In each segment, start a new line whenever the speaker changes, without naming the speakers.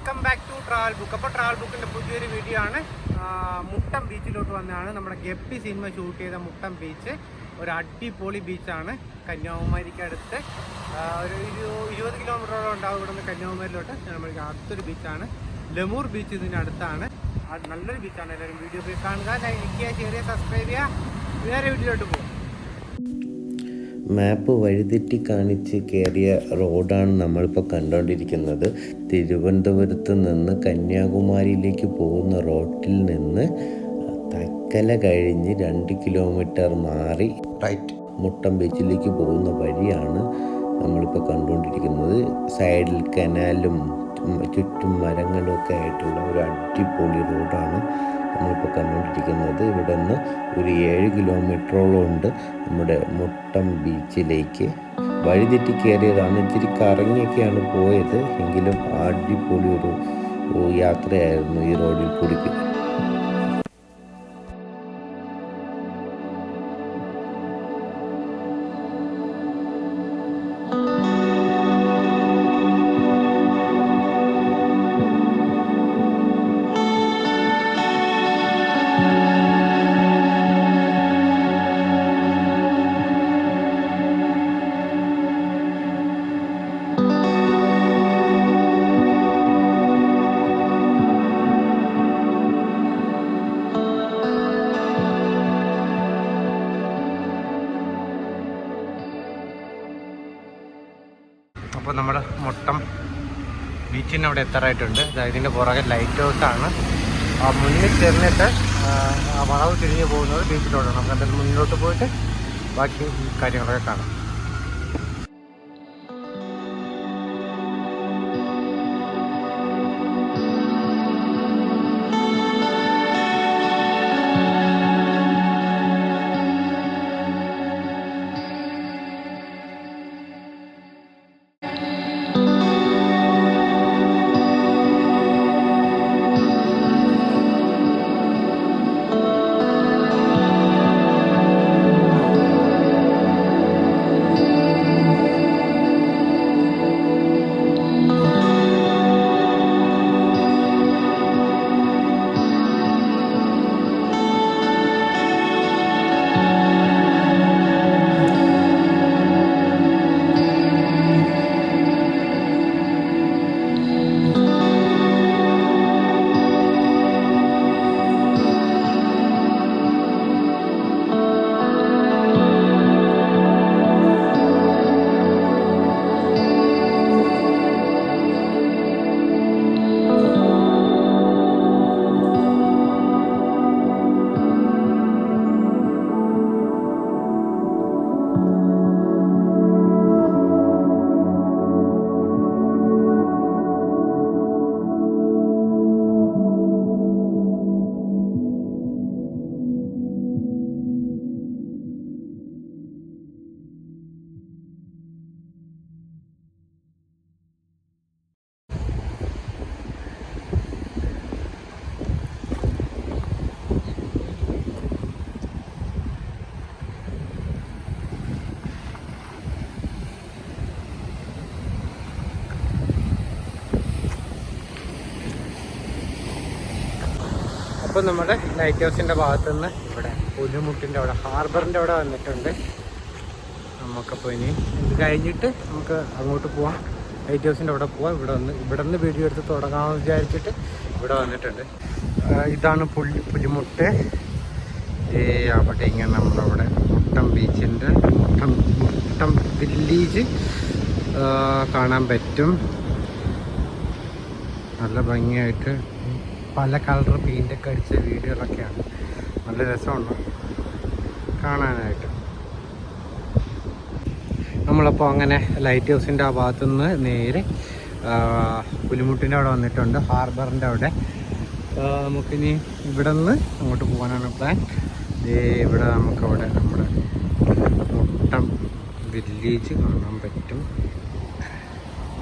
Welcome back to travel book. അപ്പോൾ travel ബുക്കിൻ്റെ പുതിയൊരു വീഡിയോ ആണ്. മുട്ടം ബീച്ചിലോട്ട് വന്നതാണ്. നമ്മുടെ ഗപ്പി സിനിമ ഷൂട്ട് ചെയ്ത മുട്ടം ബീച്ച് ഒരു അടിപൊളി ബീച്ചാണ്. കന്യാകുമാരിക്ക് അടുത്ത് ഒരു 20 കിലോമീറ്ററോളം ഉണ്ടാവും ഇവിടെ നിന്ന് കന്യാകുമാരിയിലോട്ട്. നമ്മൾക്ക് അടുത്തൊരു ബീച്ചാണ്. ലെമൂർ ബീച്ച് ഇതിൻ്റെ അടുത്താണ്. നല്ലൊരു ബീച്ചാണ്. എല്ലാവരും വീഡിയോ പോയി കാണുക, ലൈക്ക് ചെയ്യുക, ഷെയർ ചെയ്യുക, സബ്സ്ക്രൈബ് ചെയ്യുക. വേറെ വീഡിയോയിലോട്ട് പോകും.
മാപ്പ് വഴിതെറ്റി കാണിച്ച് കയറിയ റോഡാണ് നമ്മളിപ്പോൾ കണ്ടുകൊണ്ടിരിക്കുന്നത്. തിരുവനന്തപുരത്ത് നിന്ന് കന്യാകുമാരിയിലേക്ക് പോകുന്ന റോഡിൽ നിന്ന് തക്കല കഴിഞ്ഞ് 2 കിലോമീറ്റർ മാറി റൈറ്റ് മുട്ടം ബീച്ചിലേക്ക് പോകുന്ന വഴിയാണ് നമ്മളിപ്പോൾ കണ്ടുകൊണ്ടിരിക്കുന്നത്. സൈഡിൽ കനാലും ചുറ്റും മരങ്ങളും ഒക്കെ ആയിട്ടുള്ള ഒരു അടിപൊളി റോഡാണ് നമ്മളിപ്പോൾ കണ്ടുകൊണ്ടിരിക്കുന്നത്. ഇവിടെ നിന്ന് ഒരു 7 കിലോമീറ്ററോളം ഉണ്ട് നമ്മുടെ മുട്ടം ബീച്ചിലേക്ക്. വഴിതെറ്റി കയറിയതാണ്, ഇച്ചിരി കറങ്ങിയൊക്കെയാണ് പോയത്. എങ്കിലും അടിപൊളി ഒരു യാത്രയായിരുന്നു ഈ റോഡിൽ കൂടി.
അപ്പോൾ നമ്മുടെ മുട്ടം ബീച്ചിന് അവിടെ എത്താറായിട്ടുണ്ട്. ഇതിൻ്റെ പുറകെ ലൈറ്റ് ഹൗസാണ്. മുന്നിൽ ചെന്നിട്ട് വളവ് തിരിഞ്ഞ് പോകുന്നത് ബീച്ചിലോട്ടാണ്. നമുക്ക് എന്തായാലും മുന്നിലോട്ട് പോയിട്ട് ബാക്കി കാര്യങ്ങളൊക്കെ കാണാം. അപ്പോൾ നമ്മുടെ ലൈറ്റ് ഹൗസിൻ്റെ ഭാഗത്തുനിന്ന് ഇവിടെ പുലിമുട്ടിൻ്റെ അവിടെ ഹാർബറിൻ്റെ അവിടെ വന്നിട്ടുണ്ട്. നമുക്കപ്പോൾ ഇനി ഇത് കഴിഞ്ഞിട്ട് നമുക്ക് അങ്ങോട്ട് പോവാം. ലൈറ്റ് ഹൗസിൻ്റെ അവിടെ പോവാം. ഇവിടെ നിന്ന് വീഡിയോ എടുത്ത് തുടങ്ങാമെന്ന് വിചാരിച്ചിട്ട് ഇവിടെ വന്നിട്ടുണ്ട്. ഇതാണ് പുലിമുട്ട്. അവിടെ ഇങ്ങനെ നമ്മളവിടെ മുട്ടം ബീച്ചിൻ്റെ മുട്ടം വില്ലേജ് കാണാൻ പറ്റും. നല്ല ഭംഗിയായിട്ട് പല കളർ പെയിൻ്റൊക്കെ അടിച്ച വീടുകളൊക്കെയാണ്. നല്ല രസമുണ്ട് കാണാനായിട്ട്. നമ്മളപ്പോൾ അങ്ങനെ ലൈറ്റ് ഹൗസിൻ്റെ ആ ഭാഗത്തുനിന്ന് നേരെ പുലിമുട്ടിൻ്റെ അവിടെ വന്നിട്ടുണ്ട്, ഹാർബറിൻ്റെ അവിടെ. നമുക്കിനി ഇവിടെ നിന്ന് അങ്ങോട്ട് പോകാനാണ് പ്ലാൻ. ഇവിടെ നമുക്കവിടെ നമ്മുടെ മുട്ടം വില്ലേജ് കാണാൻ പറ്റും.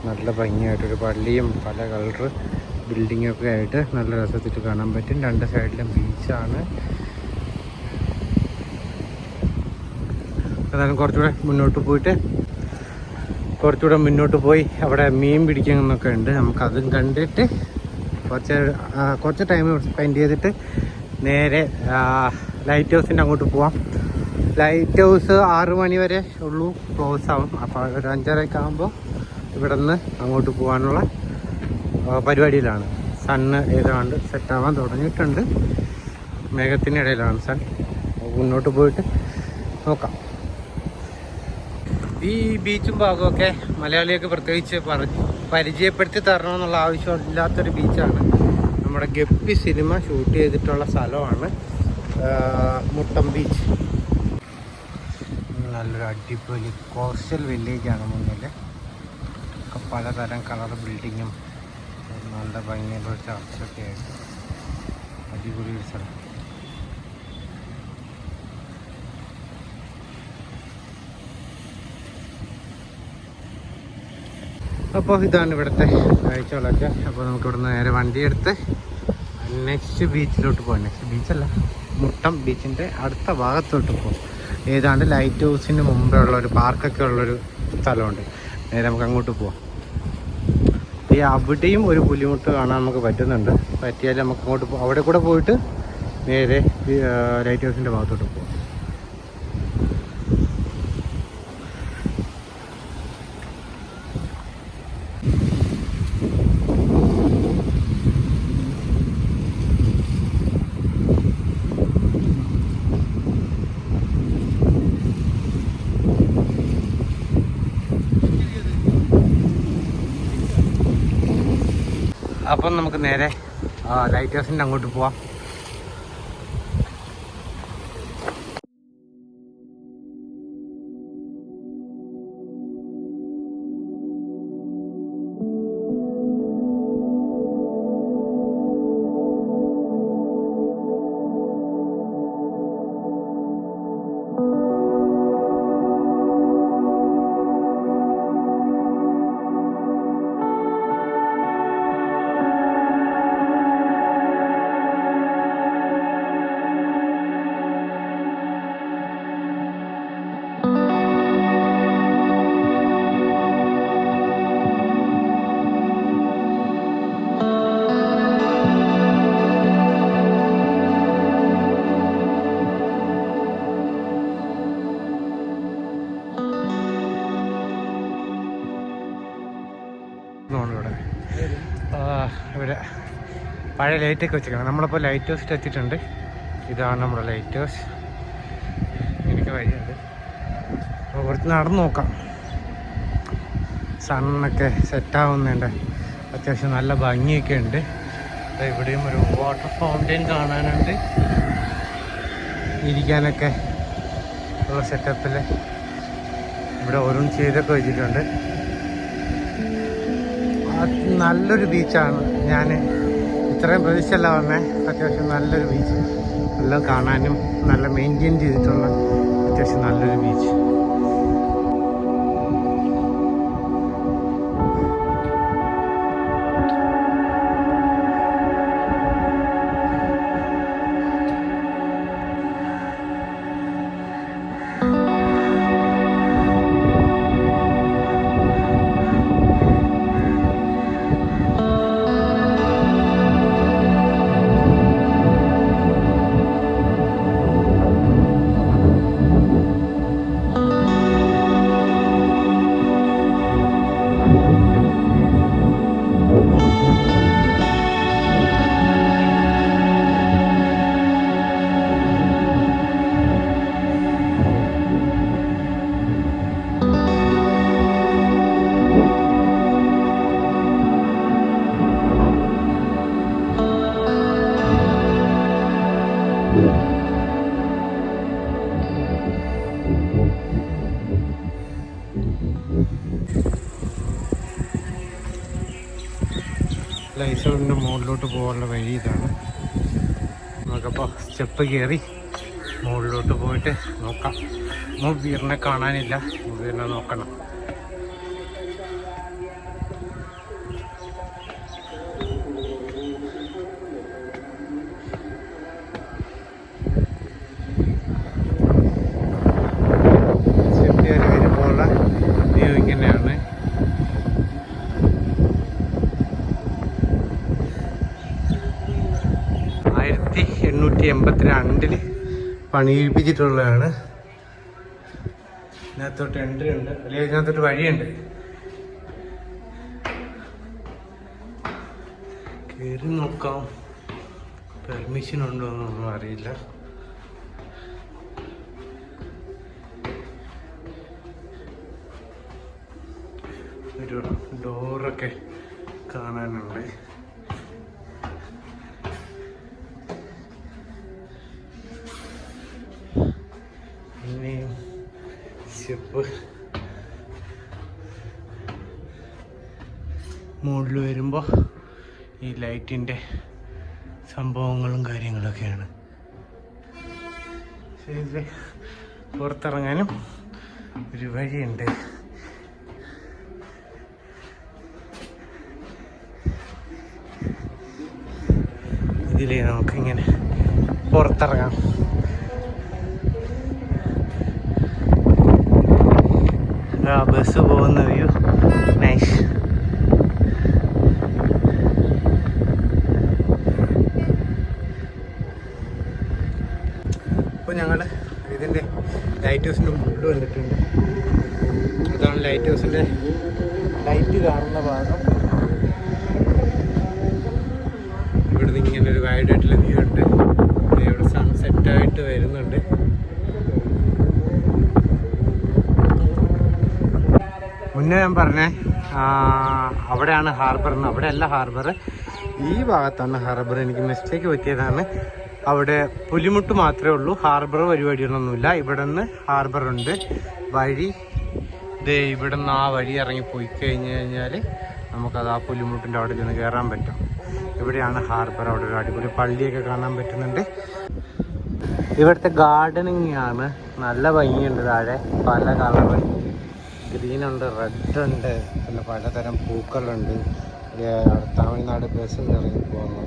നല്ല ഭംഗിയായിട്ടൊരു പള്ളിയും പല കളറ് ബിൽഡിങ്ങൊക്കെ ആയിട്ട് നല്ല രസത്തിൽ കാണാൻ പറ്റും. 2 സൈഡിലും ബീച്ചാണ്. അതായത് കുറച്ചുകൂടെ മുന്നോട്ട് പോയി അവിടെ മീൻ പിടിക്കുന്നൊക്കെ ഉണ്ട്. നമുക്കതും കണ്ടിട്ട് കുറച്ച് ടൈം സ്പെൻഡ് ചെയ്തിട്ട് നേരെ ലൈറ്റ് ഹൗസിൻ്റെ അങ്ങോട്ട് പോവാം. ലൈറ്റ് ഹൗസ് 6 മണി വരെ ഉള്ളൂ ക്ലോസ് ആവും. അപ്പോൾ ഒരു 5:30 ആകുമ്പോൾ ഇവിടെ നിന്ന് അങ്ങോട്ട് പോകാനുള്ള പരിപാടിയിലാണ്. സണ്ണ് ഏതാണ്ട് സെറ്റാവാൻ തുടങ്ങിയിട്ടുണ്ട്. മേഘത്തിനിടയിലാണ് സൺ. മുന്നോട്ട് പോയിട്ട് നോക്കാം. ഈ ബീച്ചും ഭാഗമൊക്കെ മലയാളിയൊക്കെ പ്രത്യേകിച്ച് പരിചയപ്പെടുത്തി തരണമെന്നുള്ള ആവശ്യമില്ലാത്തൊരു ബീച്ചാണ്. നമ്മുടെ ഗപ്പി സിനിമ ഷൂട്ട് ചെയ്തിട്ടുള്ള സ്ഥലമാണ് മുട്ടം ബീച്ച്. നല്ലൊരു അടിപൊളി കോസ്റ്റൽ വില്ലേജാണ് മുന്നിൽ. ഒക്കെ പലതരം കളർ ബിൽഡിങ്ങും നല്ല ഭംഗിയുള്ള ഒരു ചർച്ചൊക്കെ ആയിട്ട് അടിപൊളി ഒരു സ്ഥലം. അപ്പോൾ ഇതാണ് ഇവിടുത്തെ കാഴ്ചകളൊക്കെ. അപ്പോൾ നമുക്ക് ഇവിടുന്ന് നേരെ വണ്ടിയെടുത്ത് നെക്സ്റ്റ് ബീച്ചിലോട്ട് പോകാം. നെക്സ്റ്റ് ബീച്ചല്ല, മുട്ടം ബീച്ചിൻ്റെ അടുത്ത ഭാഗത്തോട്ട് പോകും. ഏതാണ്ട് ലൈറ്റ് ഹൗസിന് മുമ്പേ ഉള്ളൊരു പാർക്കൊക്കെ ഉള്ളൊരു സ്ഥലമുണ്ട്. നേരെ നമുക്ക് അങ്ങോട്ട് പോവാം. ഈ അവിടെയും ഒരു പുലിമുട്ട് കാണാൻ നമുക്ക് പറ്റുന്നുണ്ട്. പറ്റിയാൽ നമുക്ക് അങ്ങോട്ട് പോകാം. അവിടെ കൂടെ പോയിട്ട് നേരെ ലൈറ്റ് ഹൗസിൻ്റെ ഭാഗത്തോട്ട് പോകാം. അപ്പം നമുക്ക് നേരെ ലൈറ്റ് ഹൗസിൻ്റെ അങ്ങോട്ട് പോവാം. ഇവിടെ പഴയ ലൈറ്റൊക്കെ വെച്ചിരിക്കണം. നമ്മളിപ്പോൾ ലൈറ്റ് ഹൗസിൽ എത്തിയിട്ടുണ്ട്. ഇതാണ് നമ്മുടെ ലൈറ്റ് ഹൗസ്. എനിക്ക് വഴിയുണ്ട്. അപ്പോൾ കുറച്ച് നടന്ന് നോക്കാം. സണ്ണൊക്കെ സെറ്റാവുന്നുണ്ട്. അത്യാവശ്യം നല്ല ഭംഗിയൊക്കെ ഉണ്ട്. ഇവിടെയും ഒരു വാട്ടർ ഫൗണ്ടെയിൻ കാണാനുണ്ട്. ഇരിക്കാനൊക്കെ ഉള്ള സെറ്റപ്പിൽ ഇവിടെ ഓരോന്ന് ചെയ്തൊക്കെ വെച്ചിട്ടുണ്ട്. നല്ലൊരു ബീച്ചാണ്. ഞാൻ ഇത്രയും പ്രതീക്ഷയല്ല പറഞ്ഞത്. അത്യാവശ്യം നല്ലൊരു ബീച്ച്, എല്ലാം കാണാനും നല്ല മെയിൻറ്റെയിൻ ചെയ്തിട്ടുള്ള അത്യാവശ്യം നല്ലൊരു ബീച്ച്. ലൈസോണിൻ്റെ മുകളിലോട്ട് പോകാനുള്ള വഴി ഇതാണ്. നമുക്കപ്പോൾ സ്റ്റെപ്പ് കയറി മുകളിലോട്ട് പോയിട്ട് നോക്കാം. മുബീറിനെ കാണാനില്ല. മുബീറിനെ നോക്കണം. സ്റ്റെപ്പ് കയറി വരുമ്പോഴുള്ള വ്യൂ ഇങ്ങനെയാണ്. 1982 പണിയിപ്പിച്ചിട്ടുള്ളതാണ്. ഇതിനകത്തോട്ട് എൻട്രി ഉണ്ട്, അല്ലെങ്കിൽ ഇതിനകത്തോട്ട് വഴിയുണ്ട്. കയറി നോക്കാം, പെർമിഷൻ ഉണ്ടോ എന്നൊന്നും അറിയില്ല. ഒരു ഡോറൊക്കെ കാണാനുണ്ട്. പിന്നെയും സ്റ്റെപ്പ് മുകളിൽ വരുമ്പോൾ ഈ ലൈറ്റിൻ്റെ സംഭവങ്ങളും കാര്യങ്ങളൊക്കെയാണ്. ശരി, പുറത്തിറങ്ങാനും ഒരു വഴിയുണ്ട്. ഇതിലേ നമുക്കിങ്ങനെ പുറത്തിറങ്ങാം. ബസ് പോകുന്ന വ്യൂ നൈസ്. ഇപ്പോൾ ഞങ്ങൾ ഇതിൻ്റെ ലൈറ്റ് ഹൗസിൻ്റെ മുകളിൽ വന്നിട്ടുണ്ട്. ഇതാണ് ലൈറ്റ് ഹൗസിൻ്റെ ലൈറ്റ് കാണുന്ന ഭാഗം. ഇവിടുന്ന് ഇങ്ങനെ ഒരു വൈഡായിട്ടുള്ള വ്യൂ ഉണ്ട്. ഇവിടെ സൺസെറ്റായിട്ട് വരുന്നുണ്ട്. മുന്നേ ഞാൻ പറഞ്ഞേ അവിടെയാണ് ഹാർബർ എന്ന്. അവിടെ അല്ല ഹാർബർ, ഈ ഭാഗത്താണ് ഹാർബർ. എനിക്ക് മിസ്റ്റേക്ക് പറ്റിയതാണ്. അവിടെ പുലിമുട്ട് മാത്രമേ ഉള്ളൂ, ഹാർബർ പരിപാടികളൊന്നുമില്ല. ഇവിടെ നിന്ന് ഹാർബറുണ്ട്. വഴി ഇവിടെ നിന്ന് ആ വഴി ഇറങ്ങി പോയി കഴിഞ്ഞാൽ നമുക്കത് ആ പുലിമുട്ടിൻ്റെ അവിടെ ചെന്ന് കയറാൻ പറ്റും. ഇവിടെയാണ് ഹാർബർ. അവിടെ ഒരു അടിപൊളി പള്ളിയൊക്കെ കാണാൻ പറ്റുന്നുണ്ട്. ഇവിടുത്തെ ഗാർഡനിങ് ആണ്, നല്ല ഭംഗിയുണ്ട്. താഴെ പല കളറ്, ഗ്രീനുണ്ട്, റെഡ് ഉണ്ട്, പിന്നെ പലതരം പൂക്കളുണ്ട്. തമിഴ്നാട് ബസ് ഇറങ്ങി പോകുന്നു.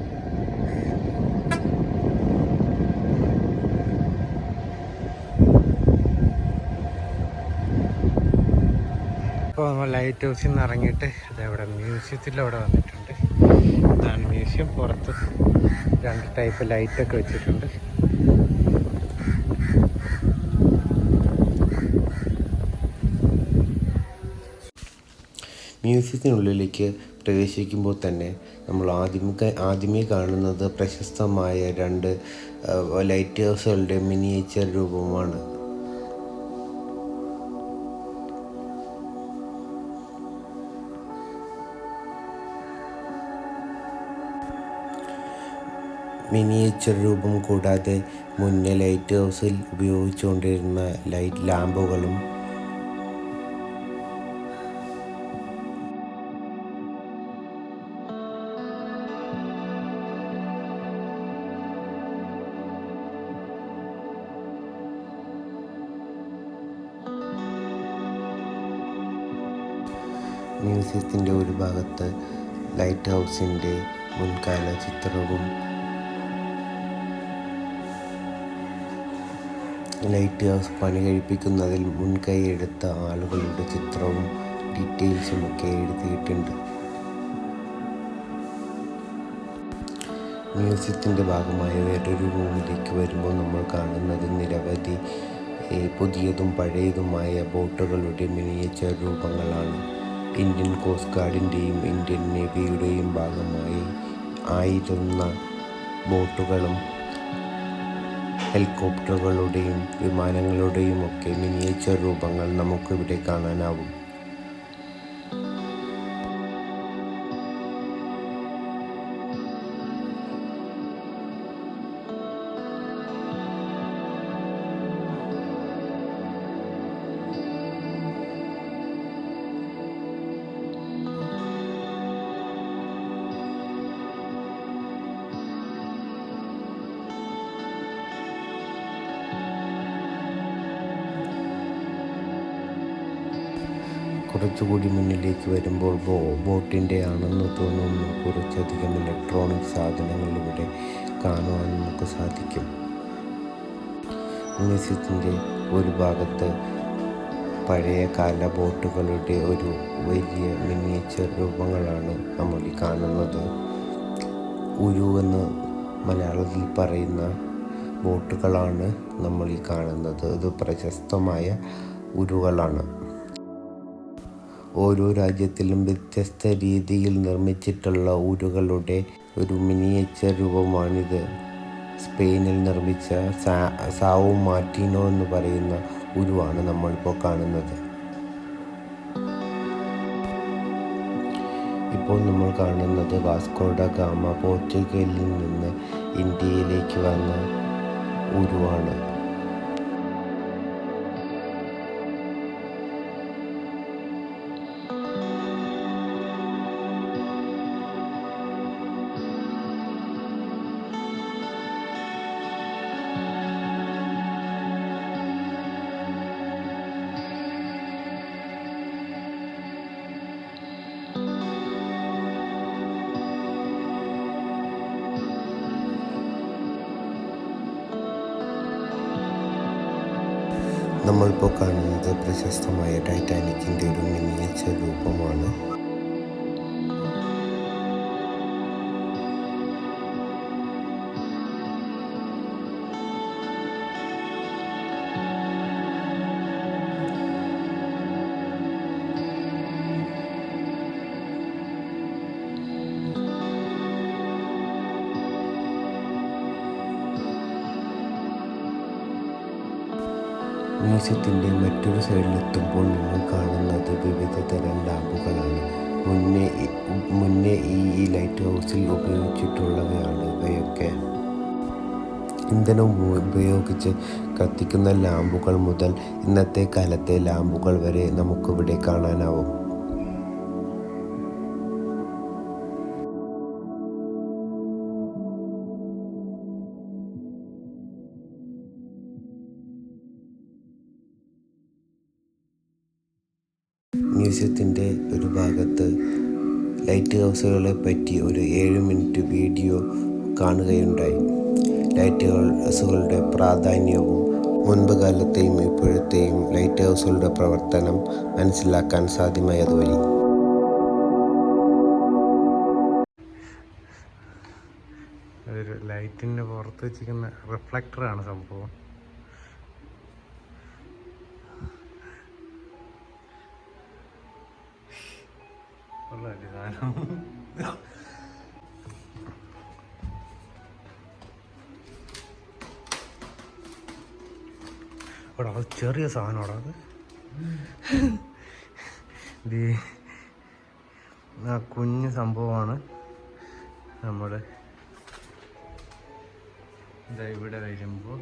ഇപ്പോൾ നമ്മൾ ലൈറ്റ് ഹൗസിൽ നിന്ന് ഇറങ്ങിയിട്ട് ഇതവിടെ മ്യൂസിയത്തിലവിടെ വന്നിട്ടുണ്ട്. ഇതാണ് മ്യൂസിയം. പുറത്ത് 2 ടൈപ്പ് ലൈറ്റൊക്കെ വെച്ചിട്ടുണ്ട്.
മ്യൂസിയത്തിനുള്ളിലേക്ക് പ്രവേശിക്കുമ്പോൾ തന്നെ നമ്മൾ ആദ്യമേ കാണുന്നത് പ്രശസ്തമായ 2 ലൈറ്റ് ഹൗസുകളുടെ മിനിയേച്ചർ രൂപമാണ്. മിനിയേച്ചർ രൂപം കൂടാതെ മുന്നേ ലൈറ്റ് ഹൗസിൽ ഉപയോഗിച്ചുകൊണ്ടിരുന്ന ലൈറ്റ് ലാമ്പുകളും മ്യൂസിയത്തിൻ്റെ ഒരു ഭാഗത്ത് ലൈറ്റ് ഹൗസിൻ്റെ മുൻകാല ചിത്രവും ലൈറ്റ് ഹൗസ് പണി കഴിപ്പിക്കുന്നതിൽ മുൻകൈ എടുത്ത ആളുകളുടെ ചിത്രവും ഡീറ്റെയിൽസും ഒക്കെ എഴുതിയിട്ടുണ്ട്. മ്യൂസിയത്തിൻ്റെ ഭാഗമായ വേറൊരു റൂമിലേക്ക് വരുമ്പോൾ നമ്മൾ കാണുന്നത് നിരവധി പുതിയതും പഴയതുമായ ബോട്ടുകളുടെ മിനിയേച്ചർ രൂപങ്ങളാണ്. ഇന്ത്യൻ കോസ്റ്റ് ഗാർഡിൻ്റെയും ഇന്ത്യൻ നേവിയുടെയും ഭാഗമായി ആയിരുന്ന ബോട്ടുകളും ഹെലികോപ്റ്ററുകളുടെയും വിമാനങ്ങളുടെയും ഒക്കെ മിനിയേച്ചർ രൂപങ്ങൾ നമുക്കിവിടെ കാണാനാവും. കുറച്ചുകൂടി മുന്നിലേക്ക് വരുമ്പോൾ ബോട്ടിൻ്റെ ആണെന്ന് തോന്നുന്നു കുറച്ചധികം ഇലക്ട്രോണിക് സാധനങ്ങൾ ഇവിടെ കാണുവാൻ നമുക്ക് സാധിക്കും. മ്യൂസിയത്തിൻ്റെ ഒരു ഭാഗത്ത് പഴയ കാല ബോട്ടുകളുടെ ഒരു വലിയ മിനിയേച്ചർ രൂപങ്ങളാണ് നമ്മൾ ഈ കാണുന്നത്. ഉരു എന്ന് മലയാളത്തിൽ പറയുന്ന ബോട്ടുകളാണ് നമ്മൾ ഈ കാണുന്നത്. ഇത് പ്രശസ്തമായ ഉരുകളാണ്. ഓരോ രാജ്യത്തിലും വ്യത്യസ്ത രീതിയിൽ നിർമ്മിച്ചിട്ടുള്ള ഉരുകളുടെ ഒരു മിനിയേച്ചർ രൂപമാണിത്. സ്പെയിനിൽ നിർമ്മിച്ച സാവോ മാർട്ടിനോ എന്ന് പറയുന്ന ഉരുവാണ് നമ്മളിപ്പോൾ കാണുന്നത്. ഇപ്പോൾ നമ്മൾ കാണുന്നത് വാസ്കോ ഡ ഗാമ പോർച്ചുഗലിൽ നിന്ന് ഇന്ത്യയിലേക്ക് വന്ന ഉരുവാണ്. നമ്മളിപ്പോൾ കാണുന്നത് പ്രശസ്തമായ ടൈറ്റാനിക്കിൻ്റെ ഒരു മിനിയേച്ചർ രൂപമാണ്. മ്യൂസിയത്തിൻ്റെ മറ്റൊരു സൈഡിലെത്തുമ്പോൾ നിങ്ങൾ കാണുന്നത് വിവിധ തരം ലാമ്പുകളാണ്. മുന്നേ ഈ ലൈറ്റ് ഹൗസിൽ ഉപയോഗിച്ചിട്ടുള്ളവയാണ് ഇവയൊക്കെ. ഇന്ധനം ഉപയോഗിച്ച് കത്തിക്കുന്ന ലാമ്പുകൾ മുതൽ ഇന്നത്തെ കാലത്തെ ലാമ്പുകൾ വരെ നമുക്കിവിടെ കാണാനാവും. മ്യൂസിയത്തിൻ്റെ ഒരു ഭാഗത്ത് ലൈറ്റ് ഹൗസുകളെ പറ്റി ഒരു 7 മിനിറ്റ് വീഡിയോ കാണുകയുണ്ടായി. ലൈറ്റ് ഹൗസുകളുടെ പ്രാധാന്യവും മുൻപ് കാലത്തെയും ഇപ്പോഴത്തെയും ലൈറ്റ് ഹൗസുകളുടെ പ്രവർത്തനം മനസ്സിലാക്കാൻ സാധ്യമായതുവഴി.
അതൊരു ലൈറ്റിൻ്റെ പുറത്ത് വെച്ചിരിക്കുന്ന റിഫ്ലക്ടറാണ് സംഭവം. അത് ചെറിയ സാധനമാടാ അത്. ആ കുഞ്ഞു സംഭവമാണ് നമ്മൾ ഇവിടെ വരുമ്പോൾ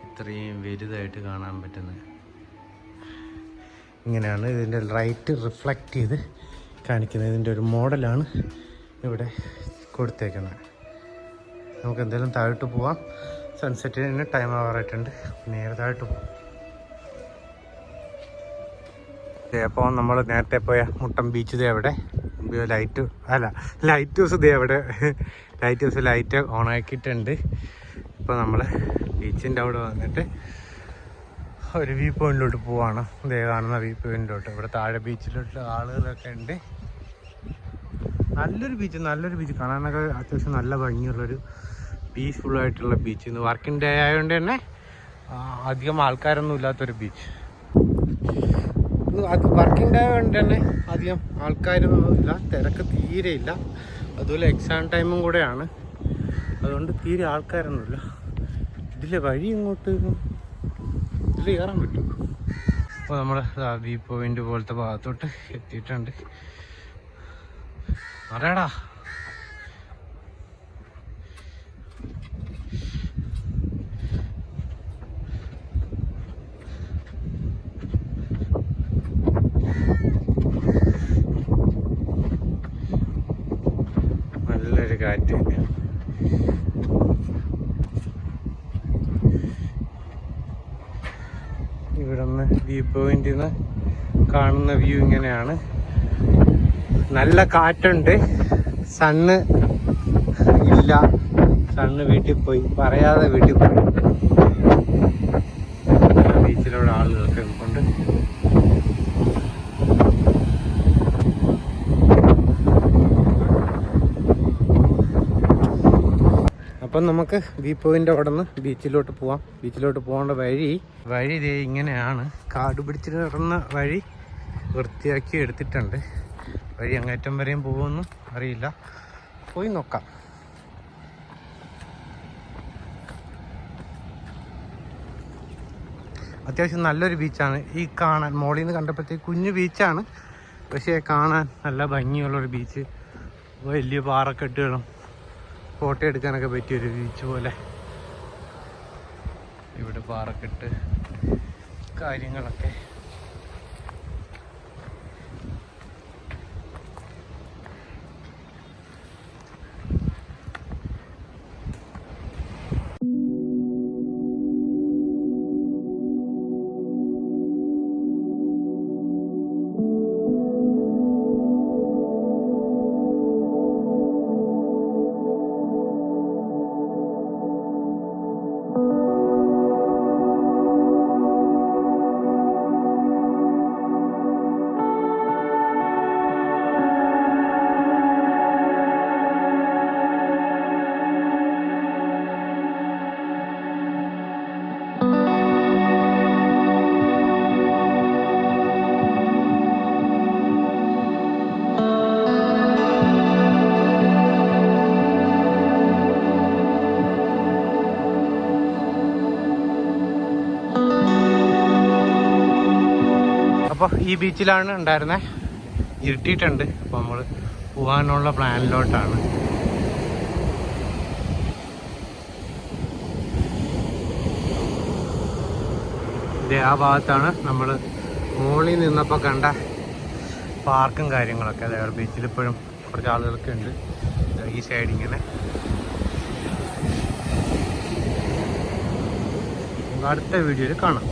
ഇത്രയും വലുതായിട്ട് കാണാൻ പറ്റുന്നത്. ഇങ്ങനെയാണ് ഇതിൻ്റെ ലൈറ്റ് റിഫ്ലക്റ്റ് ചെയ്ത് കാണിക്കുന്നത്. ഇതിൻ്റെ ഒരു മോഡലാണ് ഇവിടെ കൊടുത്തേക്കുന്നത്. നമുക്ക് എന്തായാലും താഴോട്ട് പോവാം. സൺസെറ്റിന് ടൈം ആവാറായിട്ടുണ്ട്. നേരെ താഴോട്ട് പോവാം. അപ്പോൾ നമ്മൾ നേരത്തെ പോയ മുട്ടം ബീച്ച് ഇതേ അവിടെ ലൈറ്റ് ഹൗസ് ഇതേ അവിടെ ലൈറ്റ് ഹൗസ് ലൈറ്റ് ഓൺ ആക്കിയിട്ടുണ്ട്. ഇപ്പോൾ നമ്മൾ ബീച്ചിൻ്റെ അവിടെ വന്നിട്ട് ഒരു വ്യൂ പോയിന്റിലോട്ട് പോവാണ്. ഇതേ കാണുന്ന വ്യൂ പോയിന്റിലോട്ട്. ഇവിടെ താഴെ ബീച്ചിലോട്ട് ആളുകളൊക്കെ ഉണ്ട്. നല്ലൊരു ബീച്ച് കാണാനൊക്കെ അത്യാവശ്യം നല്ല ഭംഗിയുള്ളൊരു പീസ്ഫുള്ളായിട്ടുള്ള ബീച്ച്. ഇന്ന് വർക്കിംഗ് ഡേ ആയതുകൊണ്ട് തന്നെ അധികം ആൾക്കാരൊന്നും ഇല്ലാത്തൊരു ബീച്ച്. വർക്കിംഗ് ഡേ ആയതുകൊണ്ട് തന്നെ അധികം ആൾക്കാരൊന്നും ഇല്ല, തിരക്ക് തീരെ ഇല്ല. അതുപോലെ എക്സാം ടൈമും കൂടെയാണ്, അതുകൊണ്ട് തീരെ ആൾക്കാരൊന്നുമില്ല. ഇതിലെ വഴി ഇങ്ങോട്ട് ഇതിൽ കയറാൻ പറ്റും. അപ്പോൾ നമ്മൾ വ്യൂ പോയിന്റ് പോലത്തെ ഭാഗത്തോട്ട് എത്തിയിട്ടുണ്ട്. അറിയാടാ നല്ലൊരു കാറ്റ്. ഇവിടെ നിന്ന് വ്യൂ പോയിന്റിൽ നിന്ന് കാണുന്ന വ്യൂ ഇങ്ങനെയാണ്. നല്ല കാറ്റുണ്ട്. സണ്ണ് ഇല്ല, സണ്ണ് വീട്ടിൽ പോയി, പറയാതെ വീട്ടിൽ പോയി. ബീച്ചിലുള്ള ആളുകളൊക്കെ കൊണ്ട് അപ്പോൾ അപ്പം നമുക്ക് വ്യൂ പോയിൻ്റ് അവിടെ നിന്ന് ബീച്ചിലോട്ട് പോവാം. ബീച്ചിലോട്ട് പോകേണ്ട വഴി ഇതേ ഇങ്ങനെയാണ്. കാട് പിടിച്ച് കിടന്ന വഴി വൃത്തിയാക്കി എടുത്തിട്ടുണ്ട്. വഴി അങ്ങേറ്റം വരെയും പോകുമെന്നും അറിയില്ല, പോയി നോക്കാം. അത്യാവശ്യം നല്ലൊരു ബീച്ചാണ് ഈ കാണാൻ. മോളിൽ നിന്ന് കണ്ടപ്പോഴത്തേക്ക് കുഞ്ഞു ബീച്ചാണ്, പക്ഷേ കാണാൻ നല്ല ഭംഗിയുള്ളൊരു ബീച്ച്. വലിയ പാറക്കെട്ടുകളും ഫോട്ടോ എടുക്കാനൊക്കെ പറ്റിയൊരു ബീച്ച് പോലെ. ഇവിടെ പാറക്കെട്ട് കാര്യങ്ങളൊക്കെ. അപ്പോൾ ഈ ബീച്ചിലാണ് ഉണ്ടായിരുന്നത്. ഇരുട്ടിയിട്ടുണ്ട്. അപ്പോൾ നമ്മൾ പോകാനുള്ള പ്ലാനിലോട്ടാണ്. ഇതേ ആ ഭാഗത്താണ് നമ്മൾ മുകളിൽ നിന്നപ്പോൾ കണ്ട പാർക്കും കാര്യങ്ങളൊക്കെ. അതായത് ബീച്ചിൽ ഇപ്പോഴും കുറച്ച് ആളുകളൊക്കെ ഉണ്ട് ഈ സൈഡ് ഇങ്ങനെ. അടുത്ത വീഡിയോയിൽ കാണാം.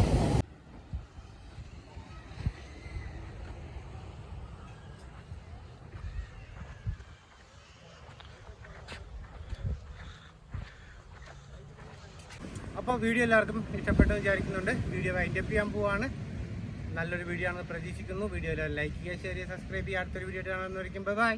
അപ്പോൾ വീഡിയോ എല്ലാവർക്കും ഇഷ്ടപ്പെട്ടെന്ന് വിചാരിക്കുന്നുണ്ട്. വീഡിയോ വൈൻഡപ്പ് ചെയ്യാൻ പോവാണ്. നല്ലൊരു വീഡിയോ ആണെന്ന് പ്രതീക്ഷിക്കുന്നു. വീഡിയോ ലൈക്ക് ചെയ്യുക, ഷെയർ ചെയ്യുക, സബ്സ്ക്രൈബ് ചെയ്യുക. അടുത്തൊരു വീഡിയോ കാണുന്നവരിക്കും ബൈ.